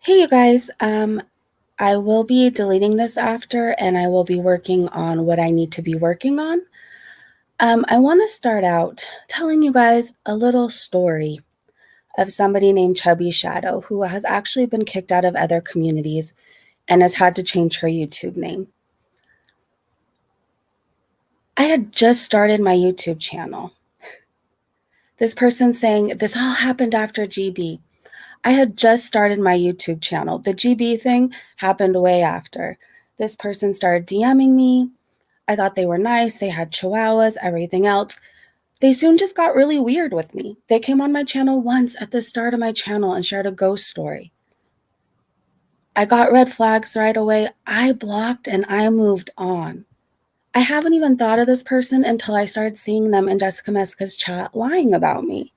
Hey, you guys. I will be deleting this after, and I will be working on what I need to be working on. I want to start out telling you guys a little story of somebody named Chubby Shadow who has actually been kicked out of other communities and has had to change her YouTube name. I had just started my YouTube channel. This person saying this all happened after GB. I had just started my YouTube channel. The GB thing happened way after. This person started DMing me. I thought they were nice. They had chihuahuas, everything else. They soon just got really weird with me. They came on my channel once at the start of my channel and shared a ghost story. I got red flags right away. I blocked and I moved on. I haven't even thought of this person until I started seeing them in Jessica Meska's chat lying about me.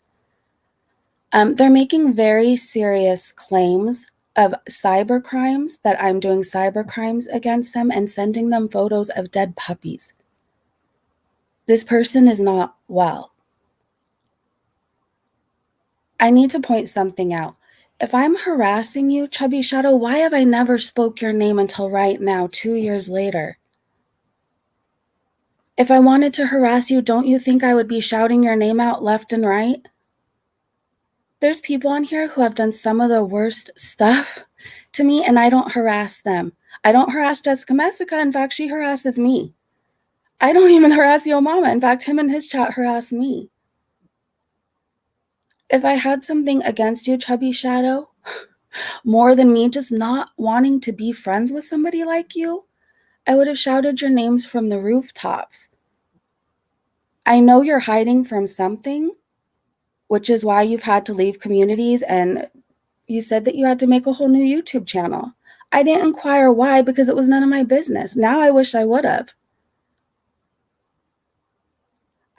They're making very serious claims of cyber crimes, that I'm doing cyber crimes against them and sending them photos of dead puppies. This person is not well. I need to point something out. If I'm harassing you, Chubby Shadow, why have I never spoke your name until right now, 2 years later? If I wanted to harass you, don't you think I would be shouting your name out left and right? There's people on here who have done some of the worst stuff to me, and I don't harass them. I don't harass Jessica Messica. In fact, she harasses me. I don't even harass Yo Mama. In fact, him and his chat harass me. If I had something against you, Chubby Shadow, more than me just not wanting to be friends with somebody like you, I would have shouted your names from the rooftops. I know you're hiding from something, which is why you've had to leave communities, and you said that you had to make a whole new YouTube channel. I didn't inquire why because it was none of my business. Now I wish I would have.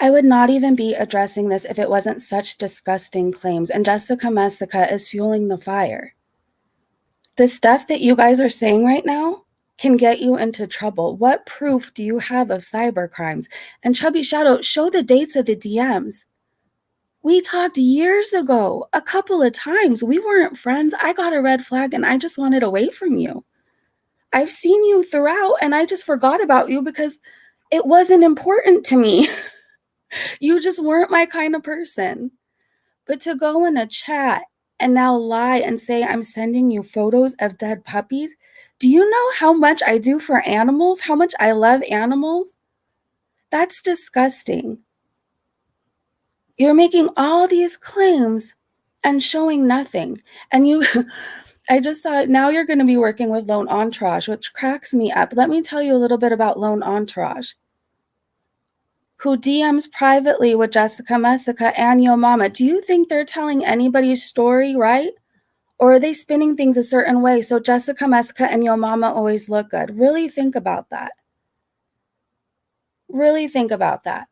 I would not even be addressing this if it wasn't such disgusting claims, and Jessica Messica is fueling the fire. The stuff that you guys are saying right now can get you into trouble. What proof do you have of cyber crimes? And Chubby Shadow, show the dates of the DMs. We talked years ago, a couple of times. We weren't friends. I got a red flag and I just wanted away from you. I've seen you throughout and I just forgot about you because it wasn't important to me. You just weren't my kind of person. But to go in a chat and now lie and say I'm sending you photos of dead puppies, do you know how much I do for animals? How much I love animals? That's disgusting. You're making all these claims and showing nothing. And you, I just saw it. Now you're going to be working with Lone Entourage, which cracks me up. Let me tell you a little bit about Lone Entourage, who DMs privately with Jessica Messica and Yo Mama. Do you think they're telling anybody's story, right? Or are they spinning things a certain way so Jessica Messica and Yo Mama always look good? Really think about that. Really think about that.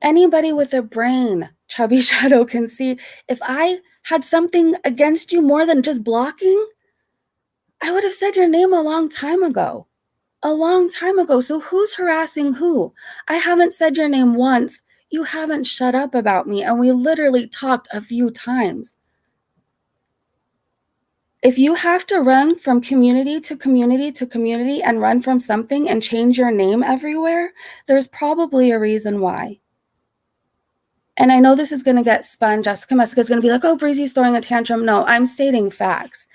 Anybody with a brain, Chubby Shadow, can see if I had something against you more than just blocking, I would have said your name a long time ago. A long time ago. So who's harassing who? I haven't said your name once. You haven't shut up about me, and we literally talked a few times. If you have to run from community to community to community and run from something and change your name everywhere, there's probably a reason why. And I know this is going to get spun. Jessica Messica is going to be like, oh, Breezy's throwing a tantrum. No, I'm stating facts.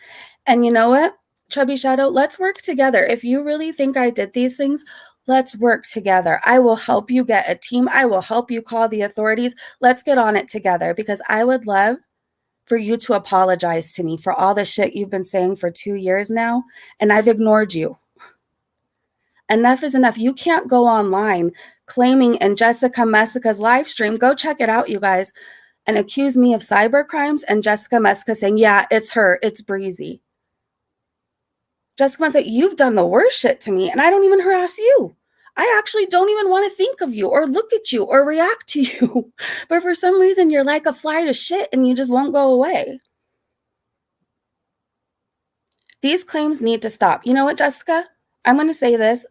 And you know what, Chubby Shadow, let's work together. If you really think I did these things, let's work together. I will help you get a team. I will help you call the authorities. Let's get on it together, because I would love for you to apologize to me for all the shit you've been saying for 2 years now, and I've ignored you. Enough is enough. You can't go online claiming in Jessica Messica's live stream, go check it out, you guys, and accuse me of cyber crimes, and Jessica Messica saying, yeah, it's her, it's Breezy. Jessica Messica, you've done the worst shit to me, and I don't even harass you. I actually don't even want to think of you or look at you or react to you. But for some reason, you're like a fly to shit and you just won't go away. These claims need to stop. You know what, Jessica? I'm going to say this.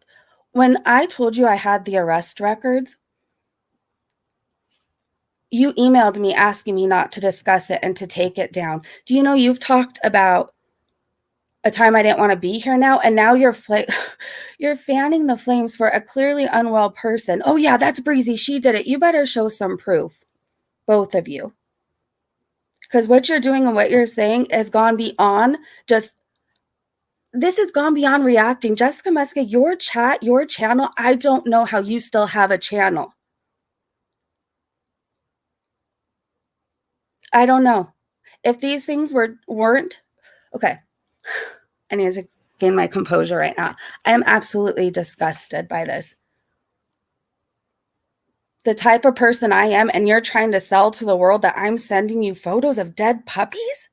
When I told you I had the arrest records, You emailed me asking me not to discuss it and to take it down. Do you know you've talked about a time I didn't want to be here now, and now you're fanning the flames for a clearly unwell person. Oh yeah, that's Breezy. She did it. You better show some proof, both of you. Because what you're doing and what you're saying has gone beyond this has gone beyond reacting. Jessica Muska, your chat, your channel, I don't know how you still have a channel. I don't know. If these things weren't, okay, I need to gain my composure right now. I am absolutely disgusted by this. The type of person I am, and you're trying to sell to the world that I'm sending you photos of dead puppies?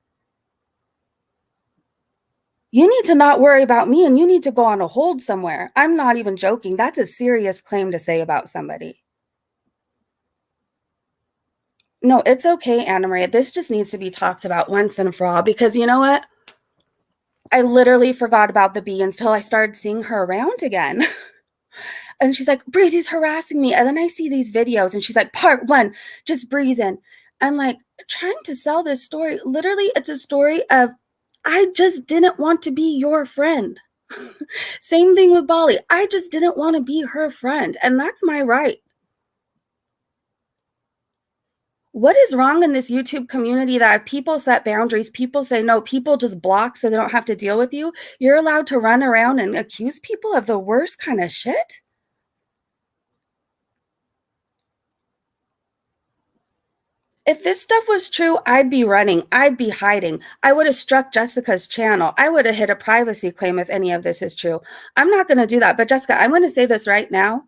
You need to not worry about me, and you need to go on a hold somewhere. I'm not even joking. That's a serious claim to say about somebody. No, it's okay, Anna Maria. This just needs to be talked about once and for all, because you know what? I literally forgot about the bee until I started seeing her around again. And she's like, Breezy's harassing me. And then I see these videos and she's like, part 1, just breezing. I'm like, trying to sell this story. Literally, it's a story of, I just didn't want to be your friend. Same thing with Bali. I just didn't want to be her friend. And that's my right. What is wrong in this YouTube community that if people set boundaries, people say no, people just block so they don't have to deal with you? You're allowed to run around and accuse people of the worst kind of shit? If this stuff was true, I'd be running. I'd be hiding. I would have struck Jessica's channel. I would have hit a privacy claim if any of this is true. I'm not going to do that. But Jessica, I'm going to say this right now.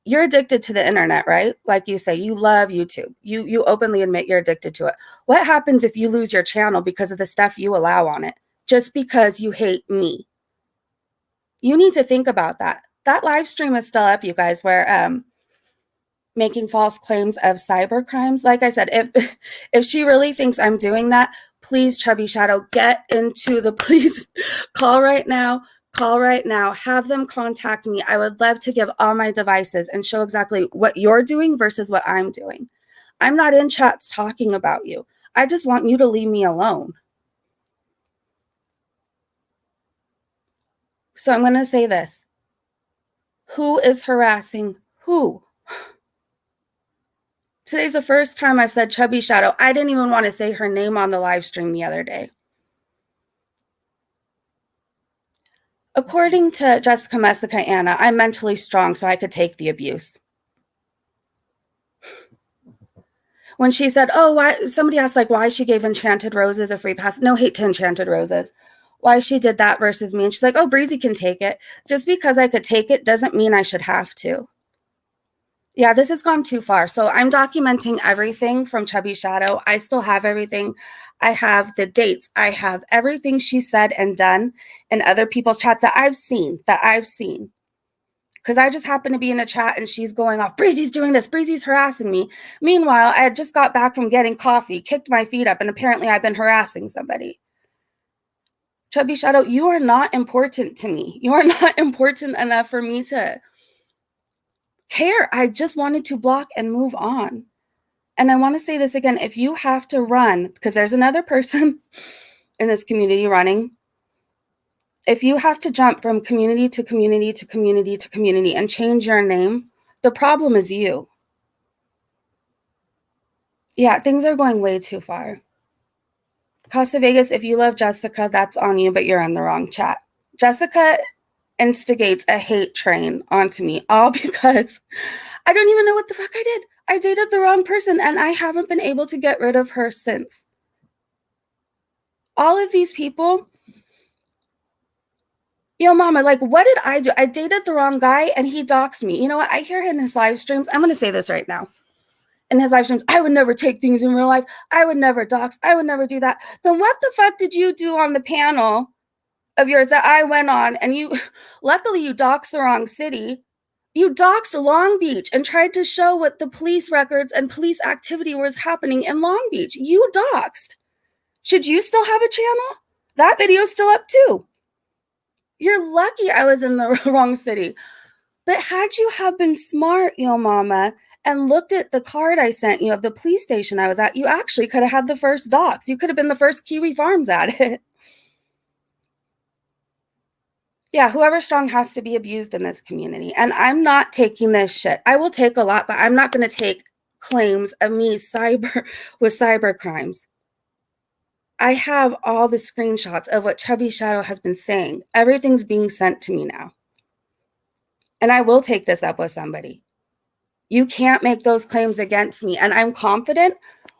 You're addicted to the internet, right? Like you say, you love YouTube. You openly admit you're addicted to it. What happens if you lose your channel because of the stuff you allow on it? Just because you hate me? You need to think about that. That live stream is still up, you guys, where making false claims of cyber crimes. Like I said, if she really thinks I'm doing that, please, Chubby Shadow, get into the police. Call right now. Call right now. Have them contact me. I would love to give all my devices and show exactly what you're doing versus what I'm doing. I'm not in chats talking about you. I just want you to leave me alone. So I'm going to say this. Who is harassing who? Today's the first time I've said Chubby Shadow. I didn't even want to say her name on the live stream the other day. According to Jessica Messica Anna, I'm mentally strong so I could take the abuse. When she said, oh, why, somebody asked like why she gave Enchanted Roses a free pass. No hate to Enchanted Roses. Why she did that versus me. And she's like, oh, Breezy can take it. Just because I could take it doesn't mean I should have to. Yeah, this has gone too far. So I'm documenting everything from Chubby Shadow. I still have everything. I have the dates. I have everything she said and done in other people's chats that I've seen. Because I just happen to be in a chat and she's going off, Breezy's doing this, Breezy's harassing me. Meanwhile, I had just got back from getting coffee, kicked my feet up, and apparently I've been harassing somebody. Chubby Shadow, you are not important to me. You are not important enough for me to care. I just wanted to block and move on. And I want to say this again, if you have to run, because there's another person in this community running, if you have to jump from community to community to community to community and change your name, the problem is you. Yeah, things are going way too far. Casa Vegas, if you love Jessica, that's on you, but you're in the wrong chat. Jessica instigates a hate train onto me, all because I don't even know what the fuck I did. I dated the wrong person, and I haven't been able to get rid of her since. All of these people, yo, mama, like, what did I do? I dated the wrong guy, and he doxed me. You know what? I hear in his live streams, I'm going to say this right now. In his live streams, I would never take things in real life. I would never dox. I would never do that. Then what the fuck did you do on the panel of yours that I went on? And you, luckily you doxed the wrong city. You doxed Long Beach and tried to show what the police records and police activity was happening in Long Beach. You doxed. Should you still have a channel? That video's still up too. You're lucky I was in the wrong city. But had you have been smart, yo mama, and looked at the card I sent you of the police station I was at, you actually could have had the first docs. You could have been the first Kiwi Farms at it. Yeah, whoever's strong has to be abused in this community. And I'm not taking this shit. I will take a lot, but I'm not going to take claims of me with cyber crimes. I have all the screenshots of what Chubby Shadow has been saying. Everything's being sent to me now. And I will take this up with somebody. You can't make those claims against me. And I'm confident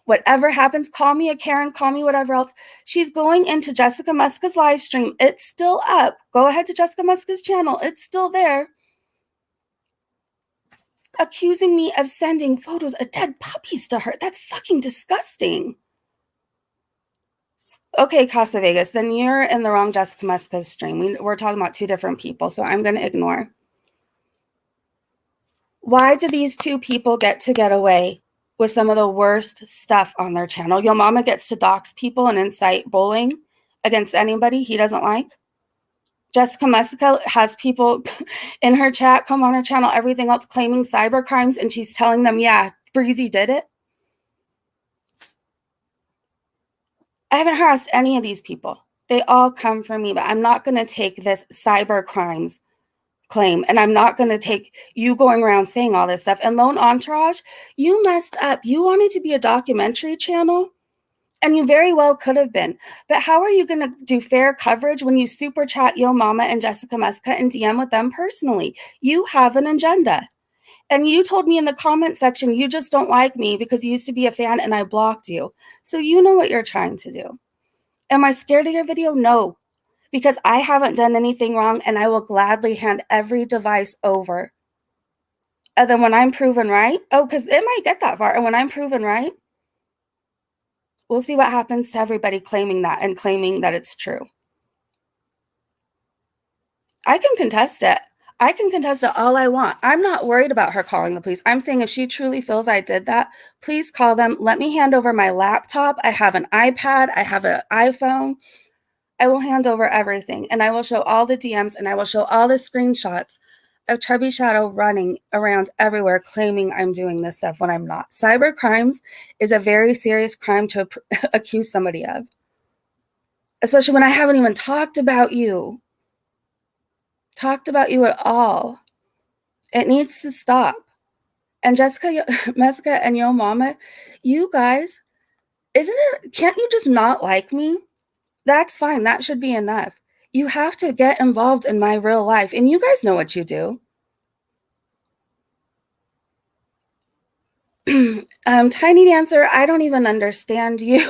whatever happens, call me a Karen, call me whatever else. She's going into Jessica Muska's live stream. It's still up. Go ahead to Jessica Muska's channel. It's still there. Accusing me of sending photos of dead puppies to her. That's fucking disgusting. Okay, Casa Vegas, then you're in the wrong Jessica Muska's stream. We're talking about two different people, so I'm going to ignore. Why do these two people get away with some of the worst stuff on their channel? Yo Mama gets to dox people and incite bullying against anybody he doesn't like. Jessica Muska has people in her chat come on her channel, everything else claiming cyber crimes, and she's telling them, yeah, Breezy did it. I haven't harassed any of these people. They all come from me, but I'm not going to take this cyber crimes claim, and I'm not going to take you going around saying all this stuff. And Lone Entourage, you messed up. You wanted to be a documentary channel, and you very well could have been. But how are you going to do fair coverage when you super chat Yo Mama and Jessica Muska and DM with them personally? You have an agenda. And you told me in the comment section you just don't like me because you used to be a fan and I blocked you. So you know what you're trying to do. Am I scared of your video? No. Because I haven't done anything wrong, and I will gladly hand every device over. And then when I'm proven right, because it might get that far, and when I'm proven right, we'll see what happens to everybody claiming that and claiming that it's true. I can contest it. I can contest it all I want. I'm not worried about her calling the police. I'm saying if she truly feels I did that, please call them. Let me hand over my laptop. I have an iPad. I have an iPhone. I will hand over everything, and I will show all the DMs, and I will show all the screenshots of Chubby Shadow running around everywhere claiming I'm doing this stuff when I'm not. Cyber crimes is a very serious crime to accuse somebody of, especially when I haven't even talked about you at all. It needs to stop. And Jessica Muska and Yo Mama, you guys, can't you just not like me? That's fine. That should be enough. You have to get involved in my real life, and you guys know what you do. Tiny Dancer, I don't even understand you.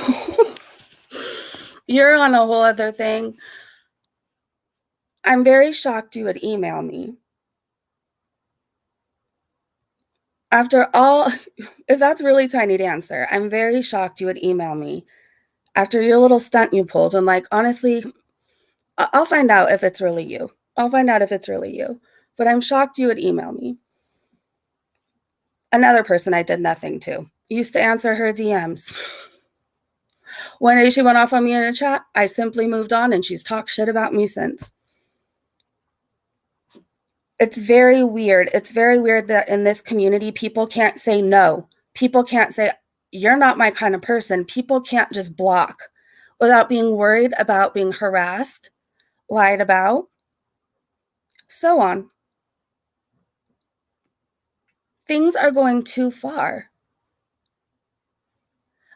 You're on a whole other thing. I'm very shocked you would email me. After all, if that's really Tiny Dancer, I'm very shocked you would email me after your little stunt you pulled. And like, honestly, I'll find out if it's really you. But I'm shocked you would email me. Another person I did nothing to. Used to answer her DMs. One day she went off on me in a chat. I simply moved on, and she's talked shit about me since. It's very weird. It's very weird that in this community, people can't say no. People can't say, you're not my kind of person. People can't just block without being worried about being harassed, lied about, so on. Things are going too far.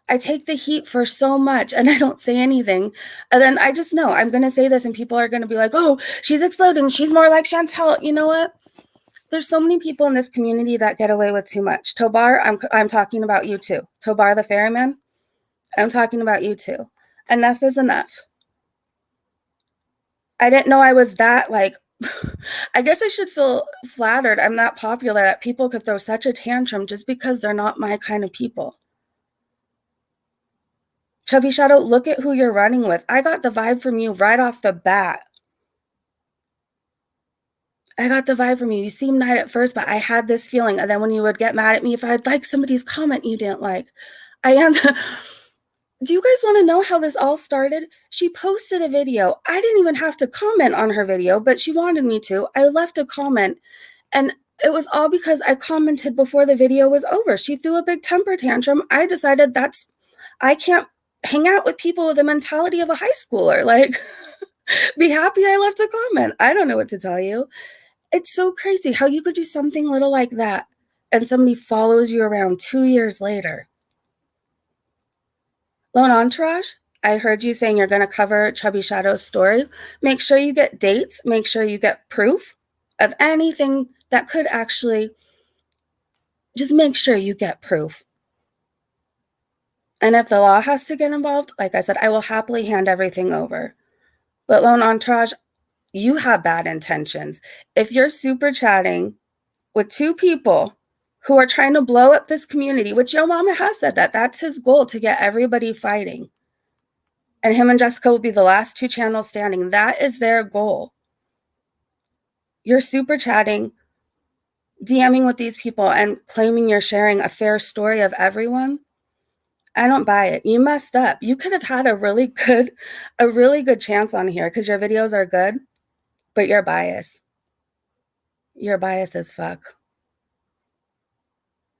I take the heat for so much, and I don't say anything. And then I just know I'm going to say this, and people are going to be like, oh, she's exploding. She's more like Chantel. You know what? There's so many people in this community that get away with too much. Tobar, I'm talking about you too. Tobar the ferryman, I'm talking about you too. Enough is enough. I didn't know I was that, like, I guess I should feel flattered I'm that popular that people could throw such a tantrum just because they're not my kind of people. Chubby Shadow, look at who you're running with. I got the vibe from you right off the bat. You seemed nice at first, but I had this feeling. And then when you would get mad at me if I'd like somebody's comment you didn't like, do you guys want to know how this all started? She posted a video. I didn't even have to comment on her video, but she wanted me to. I left a comment, and It was all because I commented before the video was over. She threw a big temper tantrum. I decided I can't hang out with people with the mentality of a high schooler. Like, be happy I left a comment. I don't know what to tell you. It's so crazy how you could do something little like that and somebody follows you around 2 years later. Lone Entourage, I heard you saying you're going to cover Chubby Shadow's story. Make sure you get dates. Make sure you get proof of anything that could actually, just make sure you get proof. And if the law has to get involved, like I said, I will happily hand everything over. But Lone Entourage, you have bad intentions. If you're super chatting with two people who are trying to blow up this community, which Yo Mama has said that's his goal, to get everybody fighting. And him and Jessica will be the last two channels standing. That is their goal. You're super chatting, DMing with these people and claiming you're sharing a fair story of everyone. I don't buy it. You messed up. You could have had a really good chance on here because your videos are good, but you're biased. You're biased as fuck.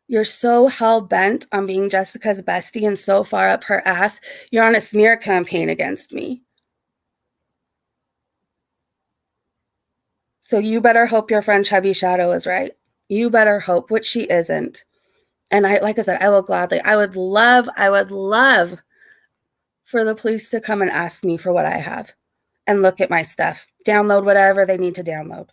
You're so hell-bent on being Jessica's bestie and so far up her ass, you're on a smear campaign against me. So you better hope your friend Chubby Shadow is right. You better hope, which she isn't. And like I said, I would love for the police to come and ask me for what I have and look at my stuff. Download whatever they need to download.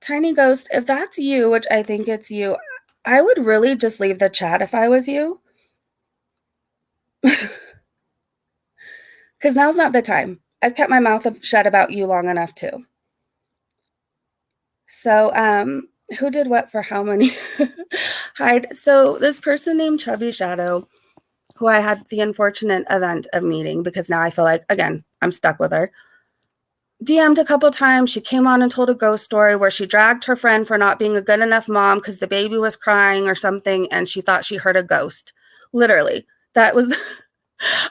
Tiny Ghost, if that's you, which I think it's you, I would really just leave the chat if I was you. Because now's not the time. I've kept my mouth shut about you long enough too. So, who did what for how many? Hide. So this person named Chubby Shadow, who I had the unfortunate event of meeting because now I feel like, again, I'm stuck with her. DM'd a couple times. She came on and told a ghost story where she dragged her friend for not being a good enough mom because the baby was crying or something and she thought she heard a ghost. Literally. That was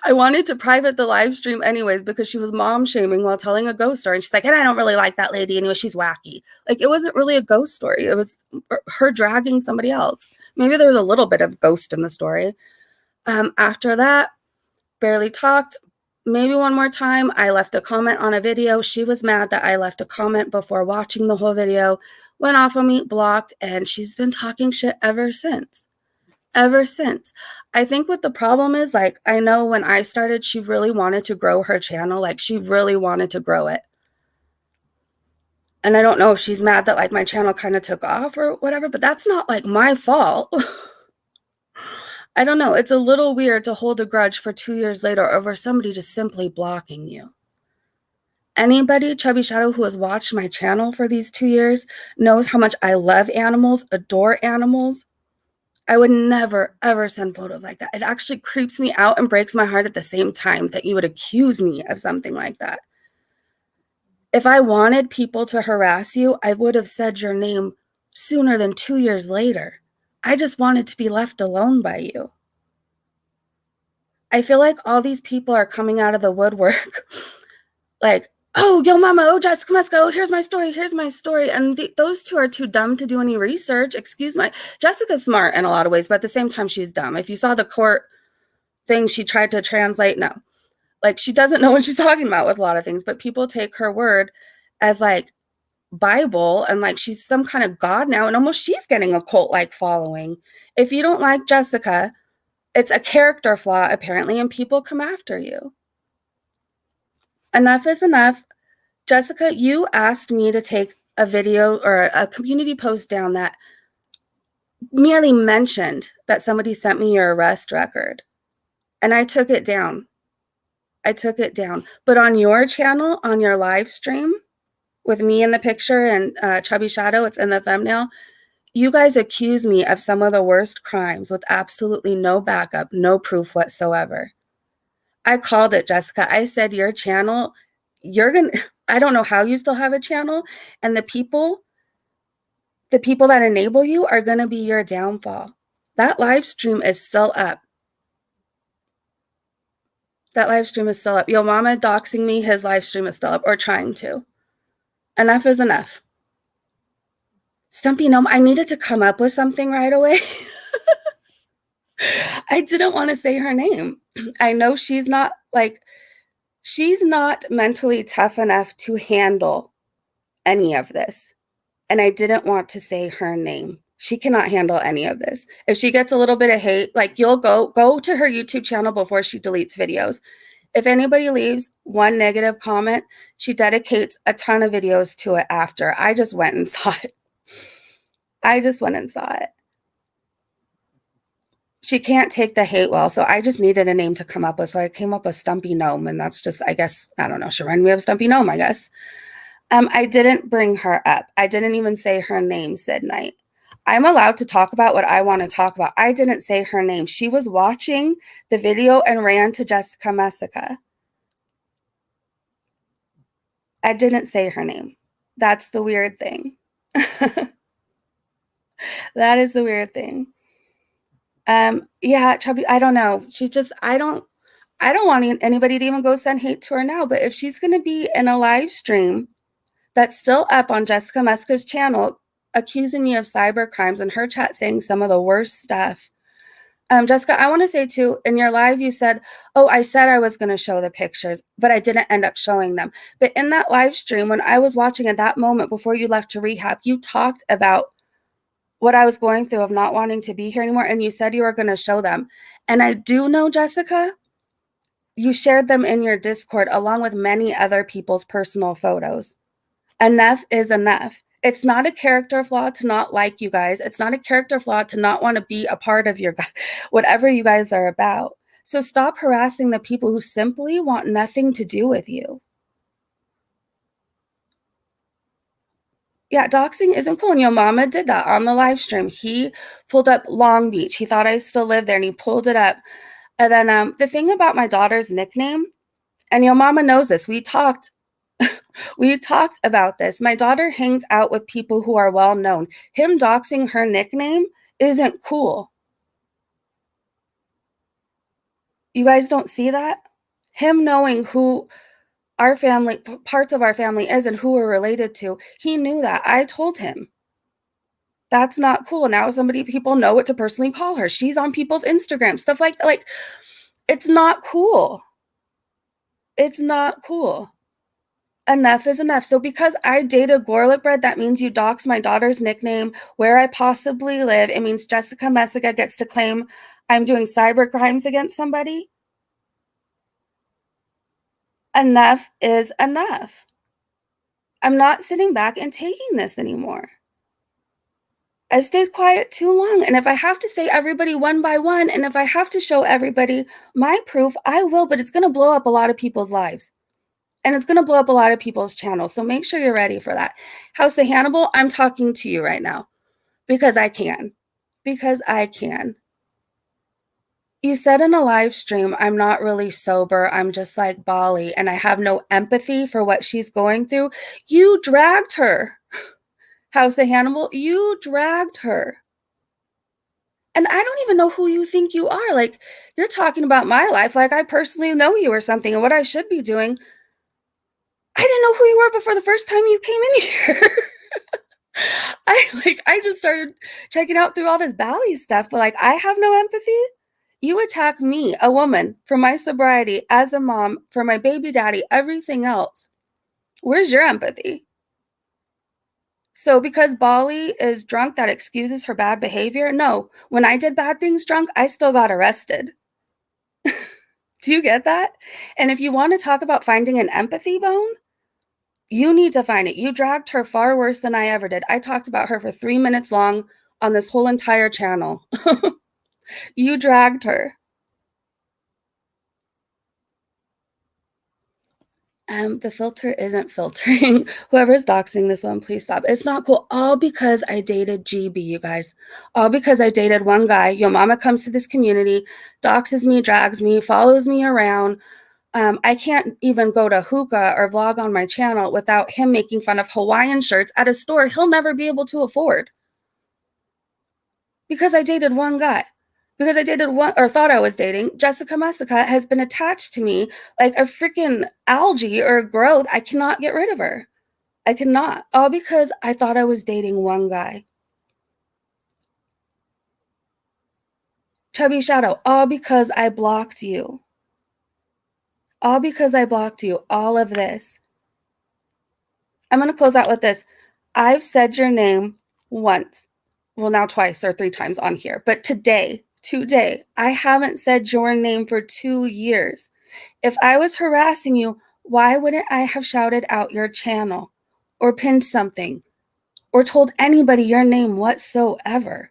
I wanted to private the live stream anyways because she was mom shaming while telling a ghost story. And she's like, and I don't really like that lady anyway. She's wacky. Like, it wasn't really a ghost story. It was her dragging somebody else. Maybe there was a little bit of ghost in the story. After that, barely talked. Maybe one more time, I left a comment on a video. She was mad that I left a comment before watching the whole video, went off on me, blocked, and she's been talking shit ever since. Ever since. I think what the problem is, like, I know when I started, she really wanted to grow her channel. Like, she really wanted to grow it. And I don't know if she's mad that, like, my channel kind of took off or whatever, but that's not, like, my fault. I don't know. It's a little weird to hold a grudge for 2 years later over somebody just simply blocking you. Anybody, Chubby Shadow, who has watched my channel for these 2 years knows how much I love animals, adore animals. I would never, ever send photos like that. It actually creeps me out and breaks my heart at the same time that you would accuse me of something like that. If I wanted people to harass you, I would have said your name sooner than 2 years later. I just wanted to be left alone by you. I feel like all these people are coming out of the woodwork like, oh, Yo Mama, oh, Jessica Musco, oh, here's my story. And those two are too dumb to do any research. Excuse my, Jessica's smart in a lot of ways, but at the same time, she's dumb. If you saw the court thing she tried to translate, no. Like, she doesn't know what she's talking about with a lot of things, but people take her word as, like, Bible, and, like, she's some kind of god now, and almost she's getting a cult-like following. If you don't like Jessica, it's a character flaw, apparently, and people come after you. Enough is enough. Jessica, you asked me to take a video or a community post down that merely mentioned that somebody sent me your arrest record. And I took it down. But on your channel, on your live stream, with me in the picture and Chubby Shadow, it's in the thumbnail, you guys accuse me of some of the worst crimes with absolutely no backup, no proof whatsoever. I called it, Jessica. I said, your channel, I don't know how you still have a channel, and the people that enable you are going to be your downfall. That live stream is still up. Yo Mama doxing me, his live stream is still up, or trying to. Enough is enough. Stumpy Gnome, I needed to come up with something right away. I didn't want to say her name. I know she's not mentally tough enough to handle any of this. And I didn't want to say her name. She cannot handle any of this. If she gets a little bit of hate, like, you'll go to her YouTube channel before she deletes videos. If anybody leaves one negative comment, she dedicates a ton of videos to it after. I just went and saw it. She can't take the hate well, so I just needed a name to come up with. So I came up with Stumpy Gnome, and that's just, I guess, I don't know, she reminded me of Stumpy Gnome, I guess. I didn't bring her up. I didn't even say her name, Sid Knight. I'm allowed to talk about what I want to talk about. I didn't say her name. She was watching the video and ran to Jessica Messica. I didn't say her name. That's the weird thing. That is the weird thing. Yeah, Chubby, I don't know. She just, I don't want anybody to even go send hate to her now, but if she's going to be in a live stream that's still up on Jessica Messica's channel, accusing me of cyber crimes, and her chat saying some of the worst stuff. Jessica, I want to say too, in your live, you said, oh, I said I was going to show the pictures, but I didn't end up showing them. But in that live stream, when I was watching at that moment before you left to rehab, you talked about what I was going through of not wanting to be here anymore. And you said you were going to show them. And I do know, Jessica, you shared them in your Discord along with many other people's personal photos. Enough is enough. It's not a character flaw to not like you guys. It's not a character flaw to not want to be a part of your whatever you guys are about. So stop harassing the people who simply want nothing to do with you. Yeah, doxing isn't cool. And your mama did that on the live stream. He pulled up Long Beach. He thought I still lived there, and he pulled it up. And then the thing about my daughter's nickname, and your mama knows this, we talked about this. My daughter hangs out with people who are well known. Him doxing her nickname isn't cool. You guys don't see that? Him knowing who our family, parts of our family is, and who we're related to, he knew that. I told him. That's not cool. Now people know what to personally call her. She's on people's Instagram, stuff like that. Like, it's not cool. It's not cool. Enough is enough. So because I dated Garlic Bread, that means you dox my daughter's nickname, where I possibly live. It means Jessica Messica gets to claim I'm doing cyber crimes against somebody. Enough is enough. I'm not sitting back and taking this anymore. I've stayed quiet too long. And if I have to say everybody one by one, and if I have to show everybody my proof, I will, but it's going to blow up a lot of people's lives. And it's going to blow up a lot of people's channels. So make sure you're ready for that. House of Hannibal, I'm talking to you right now because I can. Because I can. You said in a live stream, I'm not really sober. I'm just like Bali, and I have no empathy for what she's going through. You dragged her. House of Hannibal, you dragged her. And I don't even know who you think you are. Like, you're talking about my life like I personally know you or something, and what I should be doing. I didn't know who you were before the first time you came in here. I just started checking out through all this Bali stuff, but like, I have no empathy. You attack me, a woman, for my sobriety, as a mom, for my baby daddy, everything else. Where's your empathy? So because Bali is drunk, that excuses her bad behavior? No, when I did bad things drunk, I still got arrested. Do you get that? And if you want to talk about finding an empathy bone, you need to find it. You dragged her far worse than I ever did. I talked about her for 3 minutes long on this whole entire channel. You dragged her. The filter isn't filtering. Whoever's doxing this one, please stop. It's not cool. All because I dated GB, you guys. All because I dated one guy. Your mama comes to this community, doxes me, drags me, follows me around. I can't even go to hookah or vlog on my channel without him making fun of Hawaiian shirts at a store he'll never be able to afford. Because I dated one guy. Because I dated one, or thought I was dating, Jessica Messica has been attached to me like a freaking algae or a growth. I cannot get rid of her. I cannot. All because I thought I was dating one guy. Chubby Shadow, all because I blocked you. All because I blocked you. All of this. I'm going to close out with this. I've said your name once. Well, now twice or 3 times on here. But today, I haven't said your name for 2 years. If I was harassing you, why wouldn't I have shouted out your channel or pinned something or told anybody your name whatsoever?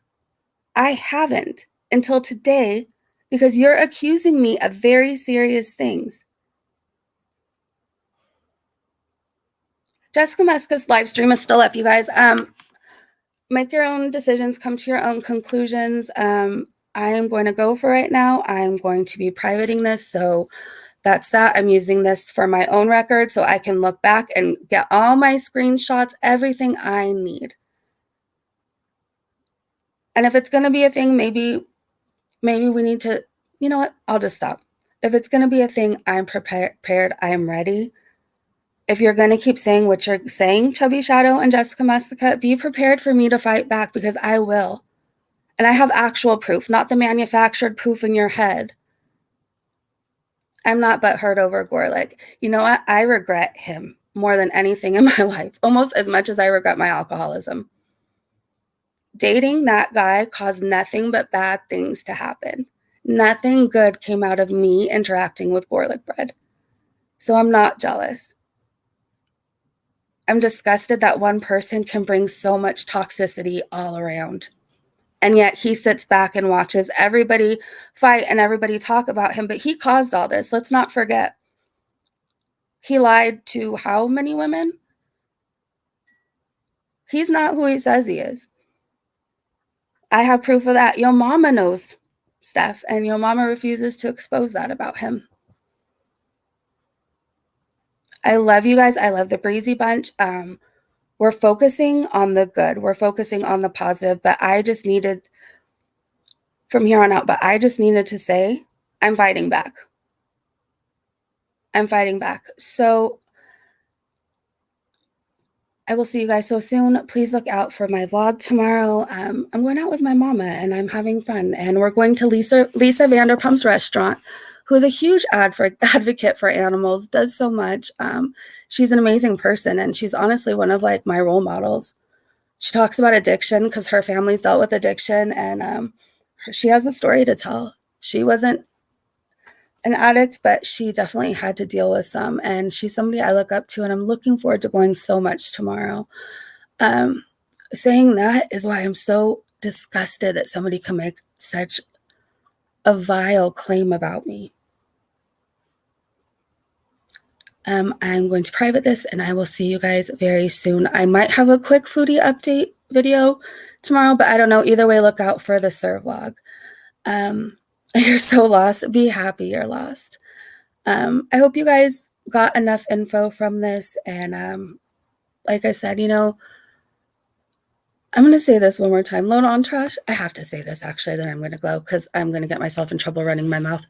I haven't until today because you're accusing me of very serious things. Jessica Meska's live stream is still up, you guys. Make your own decisions, come to your own conclusions. I am going to go for right now. I'm going to be privating this, so that's that. I'm using this for my own record so I can look back and get all my screenshots, everything I need. And if it's going to be a thing, maybe we need to, you know what? I'll just stop. If it's going to be a thing, I'm prepared. I am ready. If you're going to keep saying what you're saying, Chubby Shadow and Jessica Messica, be prepared for me to fight back because I will. And I have actual proof, not the manufactured proof in your head. I'm not butthurt over Gorelick. You know what? I regret him more than anything in my life, almost as much as I regret my alcoholism. Dating that guy caused nothing but bad things to happen. Nothing good came out of me interacting with Gorelick Bread. So I'm not jealous. I'm disgusted that one person can bring so much toxicity all around. And yet he sits back and watches everybody fight and everybody talk about him. But he caused all this. Let's not forget. He lied to how many women? He's not who he says he is. I have proof of that. Your mama knows stuff, and your mama refuses to expose that about him. I love you guys. I love the Breezy Bunch. We're focusing on the good. We're focusing on the positive. But I just needed, from here on out, to say, I'm fighting back. I'm fighting back. So I will see you guys so soon. Please look out for my vlog tomorrow. I'm going out with my mama and I'm having fun. And we're going to Lisa Vanderpump's restaurant, who is a huge advocate for animals, does so much. She's an amazing person and she's honestly one of like my role models. She talks about addiction because her family's dealt with addiction and she has a story to tell. She wasn't an addict, but she definitely had to deal with some. And she's somebody I look up to, and I'm looking forward to going so much tomorrow. Saying that is why I'm so disgusted that somebody can make such a vile claim about me. I'm going to private this, and I will see you guys very soon. I might have a quick foodie update video tomorrow, but I don't know. Either way, look out for the Sir vlog. You're so lost. Be happy you're lost. I hope you guys got enough info from this. And like I said, you know, I'm going to say this one more time. Lone on Trash. I have to say this actually, then I'm going to go because I'm going to get myself in trouble running my mouth.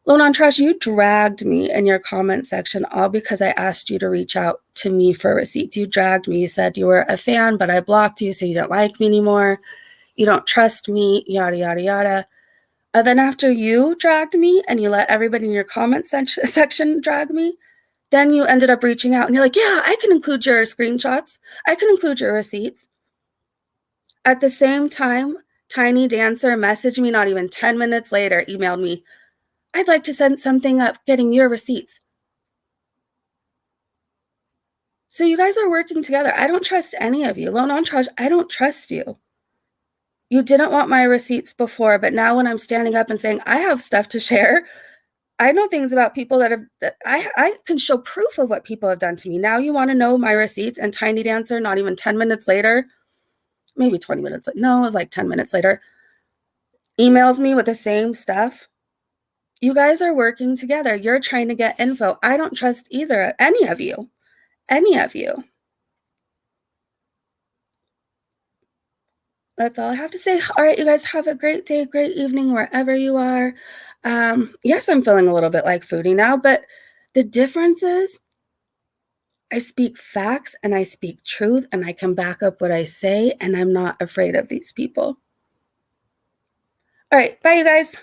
Lone on Trash, you dragged me in your comment section all because I asked you to reach out to me for receipts. You dragged me. You said you were a fan, but I blocked you, so you don't like me anymore. You don't trust me, yada, yada, yada. And then after you dragged me and you let everybody in your comment section drag me, then you ended up reaching out and you're like, yeah, I can include your screenshots. I can include your receipts. At the same time, Tiny Dancer messaged me not even 10 minutes later, emailed me, I'd like to send something up getting your receipts. So you guys are working together. I don't trust any of you. Lone on Trash, I don't trust you. You didn't want my receipts before, but now when I'm standing up and saying I have stuff to share, I know things about people that I can show proof of what people have done to me. Now you want to know my receipts, and Tiny Dancer, not even 10 minutes later, maybe 20 minutes. No, it was like 10 minutes later, emails me with the same stuff. You guys are working together. You're trying to get info. I don't trust any of you. That's all I have to say. All right, you guys have a great day, great evening, wherever you are. Yes, I'm feeling a little bit like foodie now, but the difference is I speak facts and I speak truth and I can back up what I say, and I'm not afraid of these people. All right, bye, you guys.